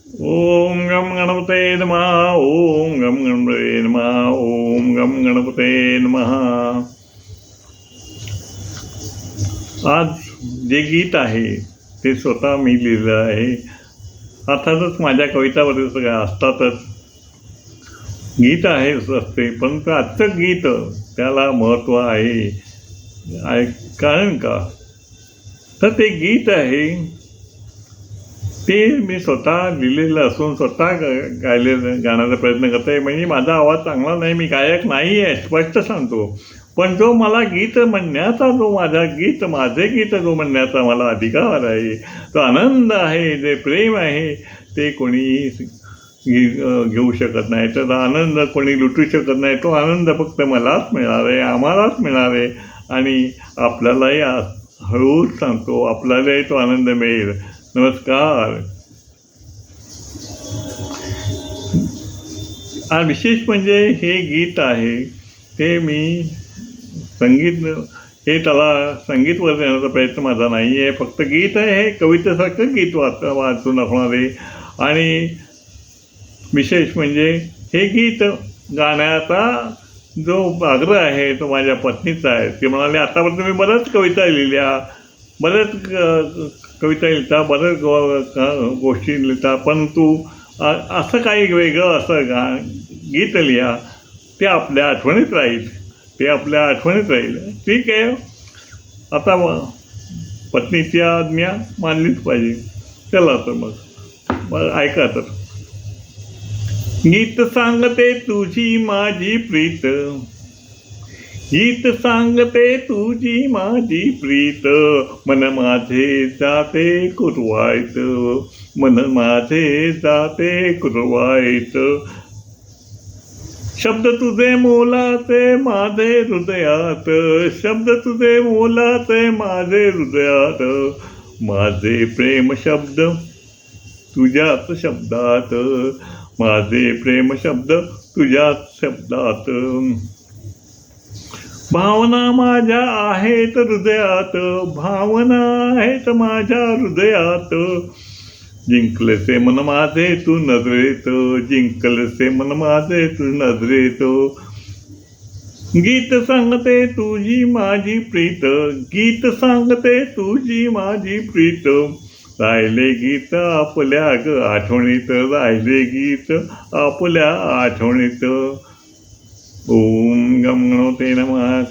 ओम गम गणपते नमः. ओम गम गणपते नमः. ओम गम गणपते नमः. आज जे गीत आहे ते स्वतः मी लिहिलं आहे. अर्थातच माझ्या कविता वगैरे सगळ्या असतातच, गीत आहे असते, परंतु आजचं गीत त्याला महत्त्व आहे. कारण का तर ते गीत आहे ते मी स्वतः लिहिलेलं असून स्वतः गाण्याचा प्रयत्न करतो आहे. म्हणजे माझा आवाज चांगला नाही, मी गायक नाही आहे, स्पष्ट सांगतो. पण जो मला गीत म्हणण्याचा, माझे गीत जो म्हणण्याचा मला अधिकार आहे, तो आनंद आहे, जे प्रेम आहे, ते कोणीही घेऊ शकत नाही. त्याचा आनंद कोणी लुटू शकत नाही. तो आनंद फक्त मलाच मिळणार आहे, आम्हालाच मिळणार आहे. आणि आपल्यालाही हळूच सांगतो, आपल्यालाही तो आनंद मिळेल. नमस्कार. विशेष म्हणजे हे गीत आहे ते मी त्याला संगीतवर देण्याचा प्रयत्न माझा नाही आहे. फक्त गीत आहे, हे कवितेसारखं गीत वाचून दाखवणारे. आणि विशेष म्हणजे हे गीत गाण्याचा जो आग्रह आहे तो माझ्या पत्नीचा आहे. ती म्हणाली, आतापर्यंत मी बऱ्याच कविता लिहिल्या, बऱ्याच गोष्टी लिहिता, पण तू असं काही वेगळं असं गीत लिहा, ते आपल्या आठवणीत राहील. ठीक आहे. आता पत्नीची आज्ञा मानलीच पाहिजे. चला तर मग ऐका तर. गीत सांगते तुझी माझी प्रीत, गीत सांगते तुझी माझी प्रीत, मन माझे जाते कुरवाईत, मन माझे जाते कुरवाईत. शब्द तुझे मोलाचे माझे हृदयात, शब्द तुझे मोलाचे माझे हृदयात, माझे प्रेम शब्द तुझ्याच शब्दात, माझे प्रेम शब्द तुझ्याच शब्दात. भावना माझ्या आहेत हृदयात, भावना आहेत माझ्या हृदयात, जिंकलसे मन माझे तू नजरेत, जिंकलसे मन माझे तू नजरेत. गीत सांगते तुझी माझी प्रीत, गीत सांगते तुझी माझी प्रीत, राहिले गीत आपल्या आठवणीत, राहिले गीत आपल्या आठवणीत. ओम गम गणपते नमः.